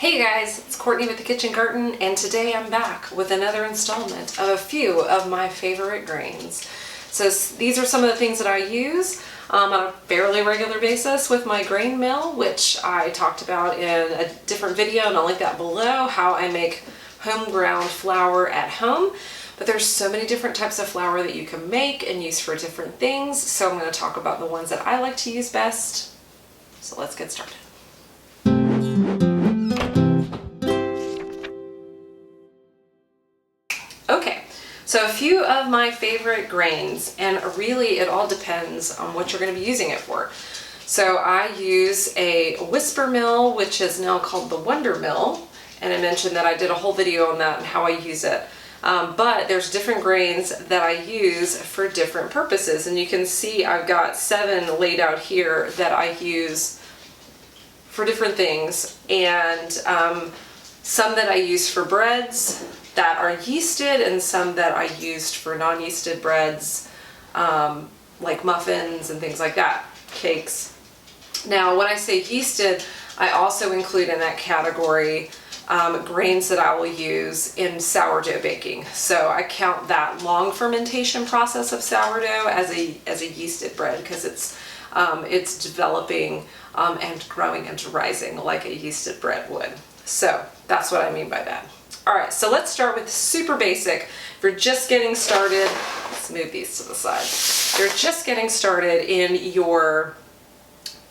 Hey guys, it's Courtney with the Kitchen Garten, and today I'm back with another installment of a few of my favorite grains. So these are some of the things that I use on a fairly regular basis with my grain mill, which I talked about in a different video, and I'll link that below, how I make home ground flour at home. But there's so many different types of flour that you can make and use for different things, so I'm going to talk about the ones that I like to use best. So let's get started. Okay, so a few of my favorite grains, and really it all depends on what you're going to be using it for. So I use a whisper mill, which is now called the Wonder Mill, and I mentioned that I did a whole video on that and how I use it. But there's different grains that I use for different purposes, and you can see I've got 7 laid out here that I use for different things, and some that I use for breads that are yeasted, and some that I used for non-yeasted breads, like muffins and things like that, cakes. Now, when I say yeasted, I also include in that category grains that I will use in sourdough baking. So I count that long fermentation process of sourdough as a yeasted bread, because it's developing and growing and rising like a yeasted bread would. So that's what I mean by that. All right, so let's start with super basic. If you're just getting started, let's move these to the side. If you're just getting started in your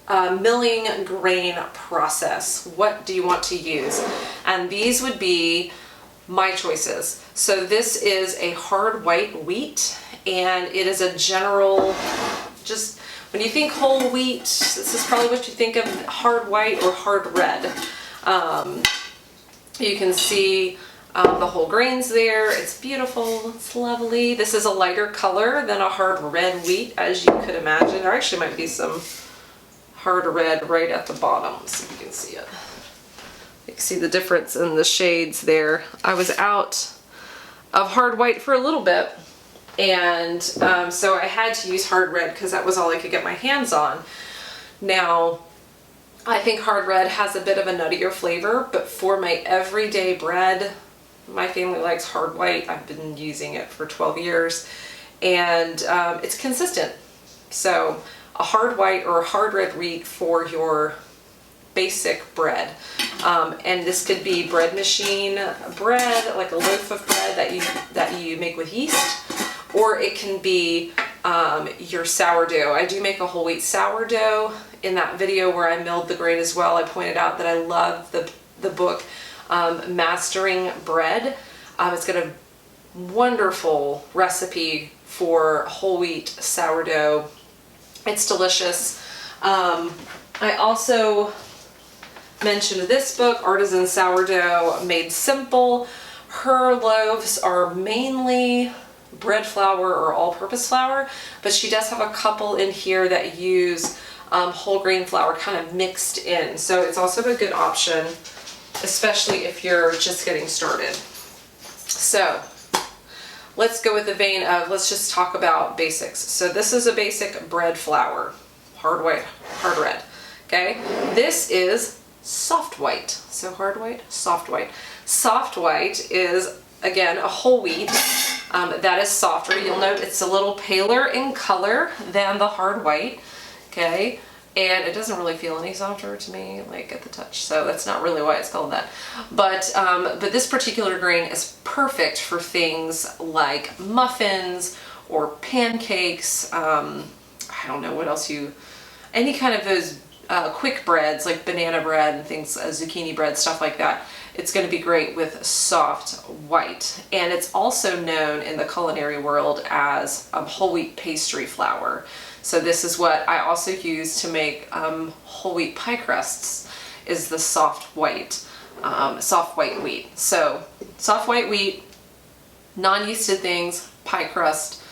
milling grain process, what do you want to use? And these would be my choices. So this is a hard white wheat, and it is a general, just when you think whole wheat, this is probably what you think of, hard white or hard red. You can see the whole grains there. It's beautiful, it's lovely. This is a lighter color than a hard red wheat, as you could imagine. There actually might be some hard red right at the bottom, so you can see it. You can see the difference in the shades there. I was out of hard white for a little bit, and so I had to use hard red because that was all I could get my hands on. Now, I think hard red has a bit of a nuttier flavor, but for my everyday bread, my family likes hard white. I've been using it for 12 years, and it's consistent. So a hard white or a hard red wheat for your basic bread. And this could be bread machine bread, like a loaf of bread that you make with yeast, or it can be your sourdough. I do make a whole wheat sourdough. In that video where I milled the grain as well, I pointed out that I love the book Mastering Bread. It's got a wonderful recipe for whole wheat sourdough. It's delicious. I also mentioned this book, Artisan Sourdough Made Simple. Her loaves are mainly bread flour or all-purpose flour, but she does have a couple in here that use whole grain flour kind of mixed in. So it's also a good option, especially if you're just getting started. So let's go with the vein of, let's just talk about basics. So this is a basic bread flour, hard white, hard red. Okay, this is soft white. So hard white, soft white. Soft white is, again, a whole wheat that is softer. You'll note it's a little paler in color than the hard white. Okay, and it doesn't really feel any softer to me, like at the touch, so that's not really why it's called that. But this particular grain is perfect for things like muffins or pancakes. I don't know what else any kind of those quick breads like banana bread and things, zucchini bread, stuff like that. It's going to be great with soft white. And it's also known in the culinary world as whole wheat pastry flour. So this is what I also use to make whole wheat pie crusts, is the soft white wheat. So soft white wheat, non-yeasted things, pie crust,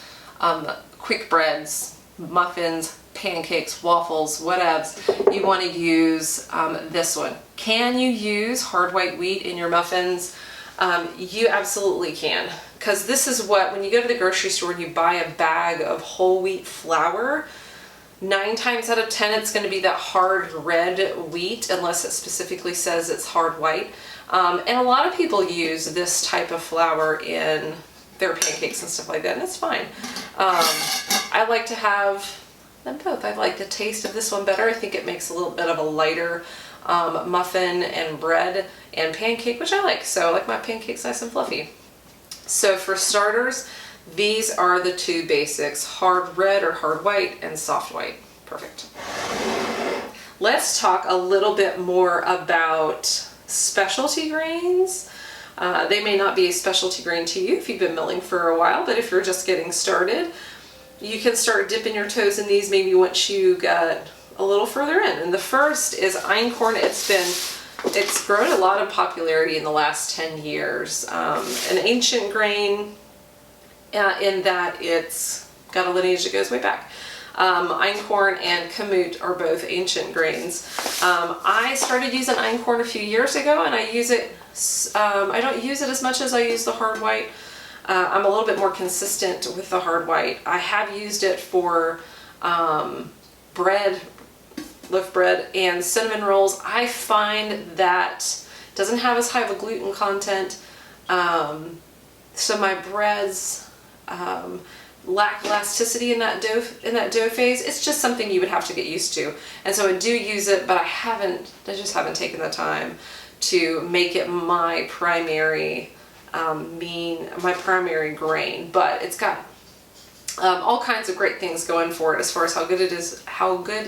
quick breads, muffins, pancakes, waffles, whatevs. You want to use this one. Can you use hard white wheat in your muffins? You absolutely can, because this is what, when you go to the grocery store and you buy a bag of whole wheat flour, 9 times out of 10 it's going to be that hard red wheat, unless it specifically says it's hard white. And a lot of people use this type of flour in their pancakes and stuff like that, and it's fine. I like to have them both. I like the taste of this one better. I think it makes a little bit of a lighter muffin and bread and pancake, which I like. So I like my pancakes nice and fluffy. So for starters, these are the 2 basics: hard red or hard white and soft white. Perfect. Let's talk a little bit more about specialty grains. They may not be a specialty grain to you if you've been milling for a while, but if you're just getting started, you can start dipping your toes in these maybe once you got a little further in. And the first is einkorn. It's grown a lot of popularity in the last 10 years. An ancient grain in that it's got a lineage that goes way back. Einkorn and kamut are both ancient grains. I started using einkorn a few years ago, and I use it. I don't use it as much as I use the hard white. I'm a little bit more consistent with the hard white. I have used it for bread, loaf bread, and cinnamon rolls. I find that it doesn't have as high of a gluten content, so my breads lack elasticity in that dough phase. It's just something you would have to get used to, and so I do use it, but I just haven't taken the time to make it my primary grain. But it's got all kinds of great things going for it as far as how good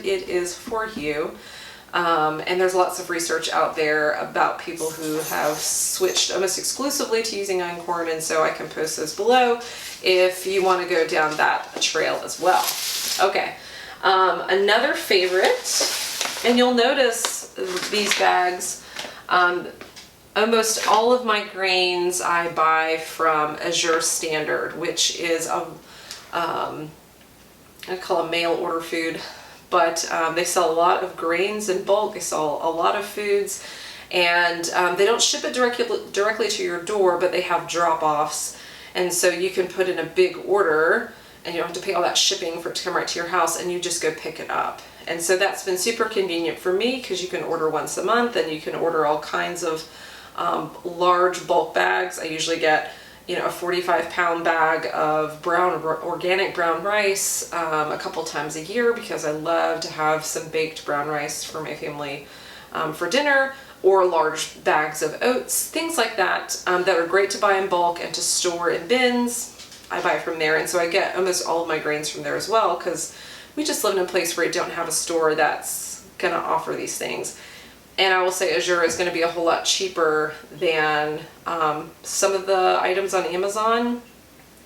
it is for you. And there's lots of research out there about people who have switched almost exclusively to using einkorn, and so I can post those below if you want to go down that trail as well. Okay, another favorite, and you'll notice these bags, almost all of my grains I buy from Azure Standard, which is I call a mail order food, but they sell a lot of grains in bulk. They sell a lot of foods, and they don't ship it directly to your door, but they have drop-offs, and so you can put in a big order and you don't have to pay all that shipping for it to come right to your house, and you just go pick it up. And so that's been super convenient for me, because you can order once a month, and you can order all kinds of large bulk bags. I usually get a 45-pound bag of organic brown rice a couple times a year, because I love to have some baked brown rice for my family for dinner, or large bags of oats, things like that, that are great to buy in bulk and to store in bins. I buy from there, and so I get almost all of my grains from there as well, because we just live in a place where I don't have a store that's going to offer these things. And I will say Azure is going to be a whole lot cheaper than some of the items on Amazon,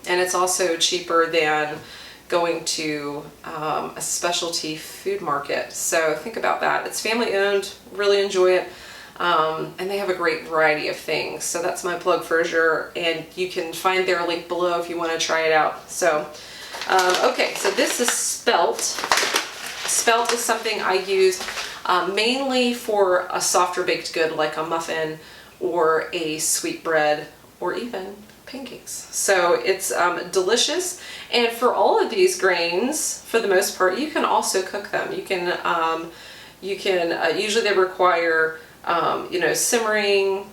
and it's also cheaper than going to a specialty food market. So think about that. It's family owned, really enjoy it, and they have a great variety of things. So that's my plug for Azure, and you can find their link below if you want to try it out. So okay, so this is spelt. Spelt is something I use mainly for a softer baked good like a muffin or a sweet bread or even pancakes. So it's delicious, and for all of these grains, for the most part, you can also cook them. You can usually they require simmering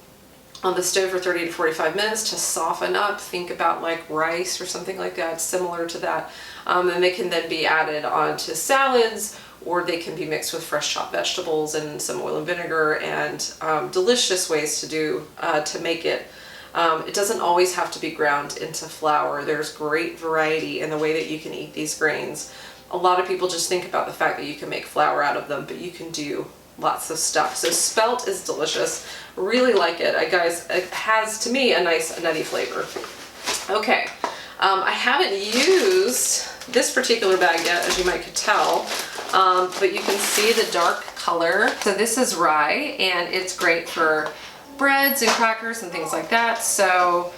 on the stove for 30 to 45 minutes to soften up. Think about like rice or something like that, similar to that. And they can then be added onto salads, or they can be mixed with fresh chopped vegetables and some oil and vinegar, and delicious ways to make it. It doesn't always have to be ground into flour. There's great variety in the way that you can eat these grains. A lot of people just think about the fact that you can make flour out of them, but you can do lots of stuff. So spelt is delicious. Really like it. Guys, it has, to me, a nice nutty flavor. Okay, I haven't used this particular bag yet, as you might could tell, but you can see the dark color. So this is rye, and it's great for breads and crackers and things like that. So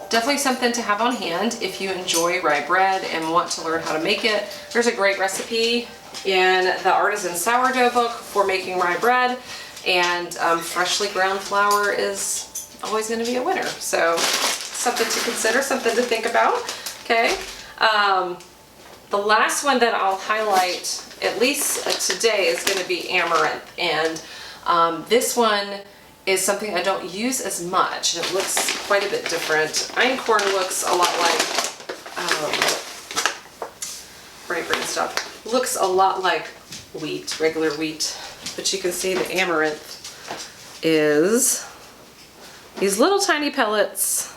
definitely something to have on hand if you enjoy rye bread and want to learn how to make it. There's a great recipe in the Artisan Sourdough book for making rye bread, and freshly ground flour is always going to be a winner. So something to consider, something to think about. Okay. The last one that I'll highlight, at least today, is going to be amaranth. And this one is something I don't use as much, and it looks quite a bit different. Einkorn looks a lot like, brain stuff, looks a lot like wheat, regular wheat. But you can see the amaranth is these little tiny pellets.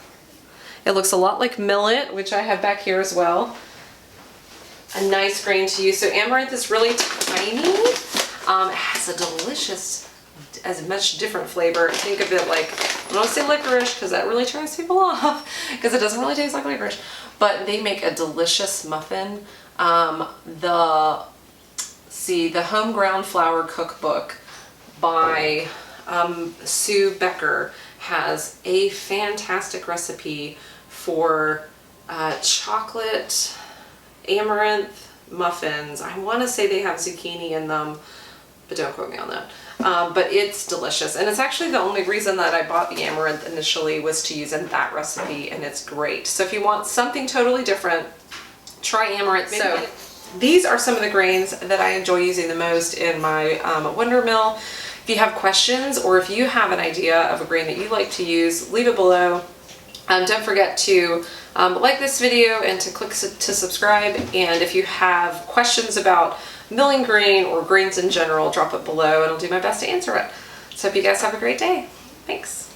It looks a lot like millet, which I have back here as well. A nice grain to use. So amaranth is really tiny. It has a delicious, as much different flavor. Think of it like, I don't want to say licorice because that really turns people off because it doesn't really taste like licorice. But they make a delicious muffin. The Home Ground Flour Cookbook by Sue Becker has a fantastic recipe for chocolate amaranth muffins. I want to say they have zucchini in them, but don't quote me on that. But it's delicious, and it's actually the only reason that I bought the amaranth initially was to use in that recipe, and it's great. So if you want something totally different, try amaranth. So these are some of the grains that I enjoy using the most in my Wonder Mill. If you have questions or if you have an idea of a grain that you like to use, leave it below. Don't forget to like this video and to click to subscribe. And if you have questions about milling grain or grains in general, drop it below and I'll do my best to answer it. So hope you guys have a great day. Thanks.